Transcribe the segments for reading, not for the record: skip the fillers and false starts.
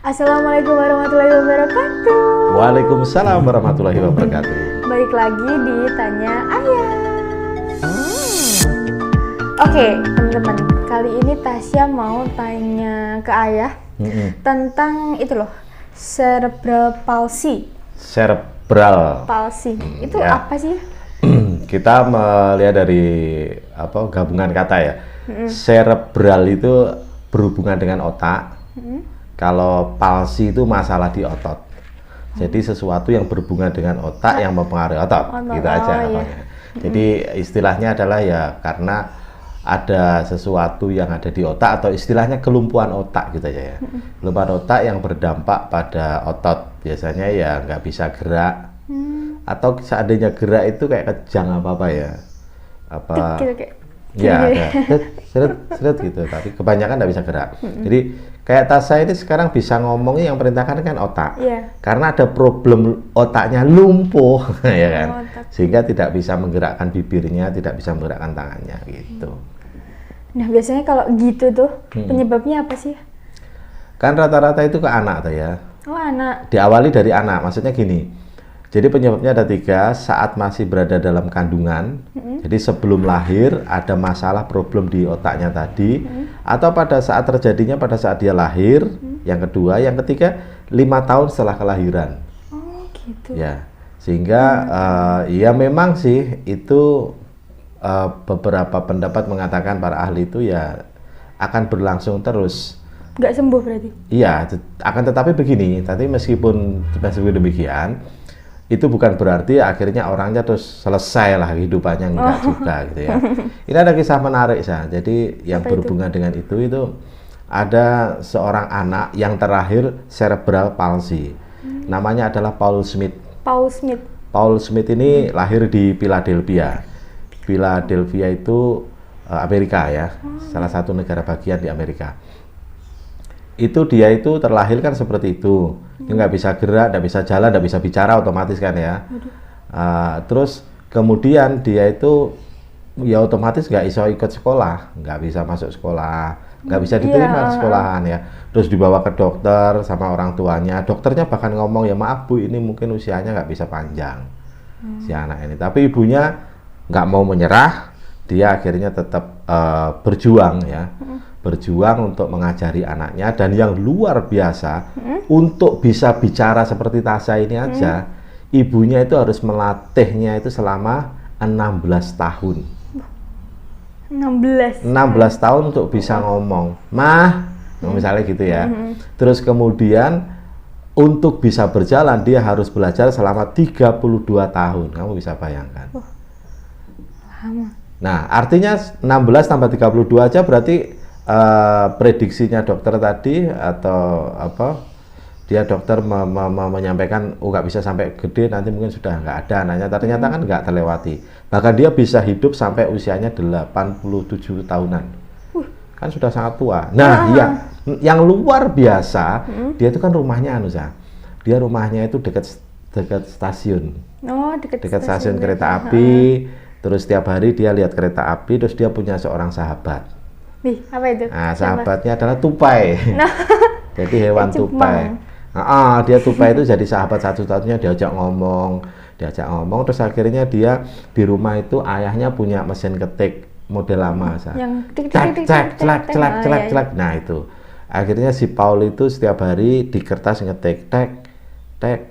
Assalamualaikum warahmatullahi wabarakatuh. Waalaikumsalam warahmatullahi wabarakatuh. Balik lagi di Tanya Ayah. Oke, teman-teman, kali ini Tasya mau tanya ke Ayah tentang itu loh, cerebral palsy. Cerebral Palsy. Itu ya. apa sih? Kita melihat dari gabungan kata ya. Cerebral itu berhubungan dengan otak. Kalau palsi itu masalah di otot. Jadi sesuatu yang berhubungan dengan otak yang mempengaruhi otot. Gitu aja namanya. Jadi istilahnya adalah ya karena ada sesuatu yang ada di otak atau istilahnya kelumpuhan otak gitu aja ya. Kelumpuhan otak yang berdampak pada otot. Biasanya ya nggak bisa gerak. Atau seandainya gerak itu kayak kejang apa ya. Apa ya ada seret gitu, tapi kebanyakan nggak bisa gerak. Jadi kayak Tasya ini sekarang bisa ngomongnya yang perintahkan kan otak, karena ada problem otaknya lumpuh ya kan, sehingga tidak bisa menggerakkan bibirnya, tidak bisa menggerakkan tangannya gitu. Nah biasanya kalau gitu tuh penyebabnya apa sih? Kan rata-rata itu ke anak tuh ya. Oh anak. Diawali dari anak, maksudnya gini. Jadi penyebabnya ada 3, saat masih berada dalam kandungan, jadi sebelum lahir ada masalah problem di otaknya tadi, atau pada saat terjadinya pada saat dia lahir, yang kedua, yang ketiga 5 tahun setelah kelahiran. Oh gitu. Ya, sehingga ya memang sih itu beberapa pendapat mengatakan para ahli itu ya akan berlangsung terus. Nggak sembuh berarti? Iya, akan tetapi begini, tapi meskipun demikian, itu bukan berarti akhirnya orangnya terus selesai lah kehidupannya, enggak juga gitu ya. Ini ada kisah menarik saya. Jadi yang berhubungan dengan itu ada seorang anak yang terakhir cerebral palsy. Namanya adalah Paul Smith. Paul Smith. Paul Smith ini lahir di Philadelphia. Philadelphia itu Amerika ya, salah satu negara bagian di Amerika. Dia itu terlahir kan seperti itu, dia nggak bisa gerak, nggak bisa jalan, nggak bisa bicara, otomatis kan ya. Terus kemudian dia itu ya otomatis nggak bisa ikut sekolah, nggak bisa masuk sekolah, nggak bisa diterima di sekolahan ya. Terus dibawa ke dokter sama orang tuanya, dokternya bahkan ngomong ya maaf bu, ini mungkin usianya nggak bisa panjang si anak ini. Tapi ibunya nggak mau menyerah, dia akhirnya tetap berjuang ya. Berjuang untuk mengajari anaknya, dan yang luar biasa untuk bisa bicara seperti Tasya ini aja, ibunya itu harus melatihnya itu selama 16 tahun. 16 tahun untuk bisa ngomong, mah, misalnya gitu ya. Terus kemudian untuk bisa berjalan dia harus belajar selama 32 tahun. Kamu bisa bayangkan. Lama. Nah, artinya 16 tambah 32 aja berarti prediksinya dokter tadi atau dia dokter menyampaikan nggak bisa sampai gede, nanti mungkin sudah nggak ada anaknya, ternyata kan nggak terlewati, bahkan dia bisa hidup sampai usianya 87 tahunan. Kan sudah sangat tua. Nah yang luar biasa, dia itu kan rumahnya dia rumahnya itu dekat stasiun, dekat stasiun kereta api. Terus setiap hari dia lihat kereta api, terus dia punya seorang sahabat. Apa itu? Nah, sahabatnya adalah tupai. Jadi hewan tupai. Dia tupai itu jadi sahabat satu-satunya, diajak ngomong, terus akhirnya dia di rumah itu ayahnya punya mesin ketik model lama, yang celak. Nah itu, akhirnya si Paul itu setiap hari di kertas ngetik tek,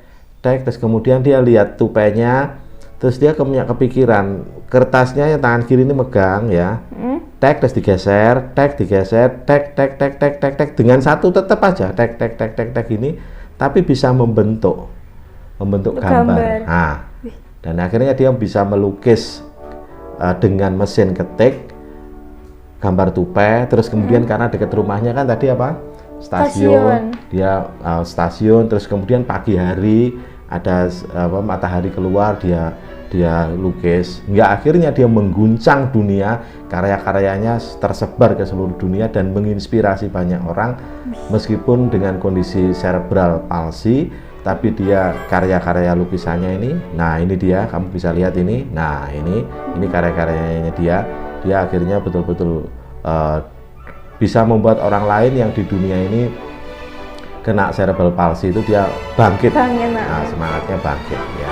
terus kemudian dia lihat tupainya, terus dia punya kepikiran, kertasnya yang tangan kiri ini megang ya. Tek, terus digeser, tek, dengan satu tetap aja tek ini, tapi bisa membentuk gambar. Nah, dan akhirnya dia bisa melukis dengan mesin ketik gambar tupai. Terus kemudian karena dekat rumahnya kan tadi stasiun. Dia stasiun, terus kemudian pagi hari ada matahari keluar, dia lukis, hingga akhirnya dia mengguncang dunia, karya-karyanya tersebar ke seluruh dunia dan menginspirasi banyak orang. Meskipun dengan kondisi cerebral palsy, tapi dia karya-karya lukisannya ini, nah ini dia, kamu bisa lihat ini, nah ini karya-karyanya dia akhirnya betul-betul bisa membuat orang lain yang di dunia ini kena cerebral palsy itu dia bangkit. Nah, semangatnya bangkit ya.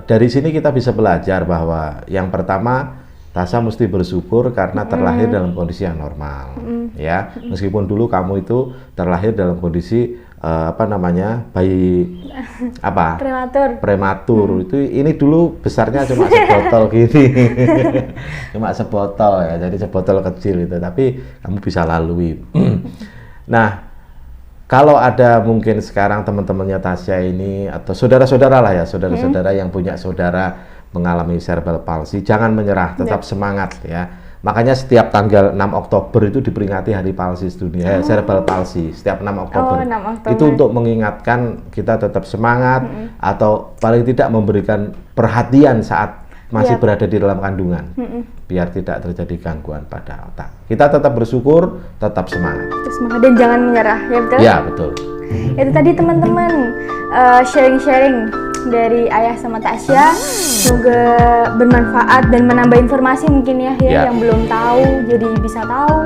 Dari sini kita bisa belajar bahwa yang pertama Tasya mesti bersyukur karena terlahir dalam kondisi yang normal ya. Meskipun dulu kamu itu terlahir dalam kondisi bayi prematur. Itu ini dulu besarnya cuma sebotol gini. Cuma sebotol ya, jadi sebotol kecil itu, tapi kamu bisa lalui. Nah, kalau ada mungkin sekarang teman-temannya Tasya ini atau saudara-saudara lah ya, saudara-saudara yang punya saudara mengalami cerebral palsy, jangan menyerah, tetap semangat ya. Makanya setiap tanggal 6 Oktober itu diperingati Hari Palsy Dunia, cerebral palsy, setiap 6 Oktober. 6 Oktober. Itu untuk mengingatkan kita tetap semangat atau paling tidak memberikan perhatian saat masih berada di dalam kandungan. Biar tidak terjadi gangguan pada otak. Kita tetap bersyukur, tetap semangat. Dan jangan menyerah, ya betul? Ya, betul. Itu tadi teman-teman sharing-sharing dari Ayah sama Tasya, semoga bermanfaat dan menambah informasi mungkin ya yang belum tahu jadi bisa tahu.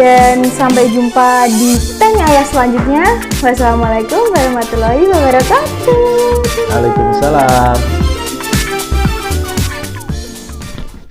Dan sampai jumpa di Tanya Ayah selanjutnya. Wassalamualaikum warahmatullahi wabarakatuh. Waalaikumsalam.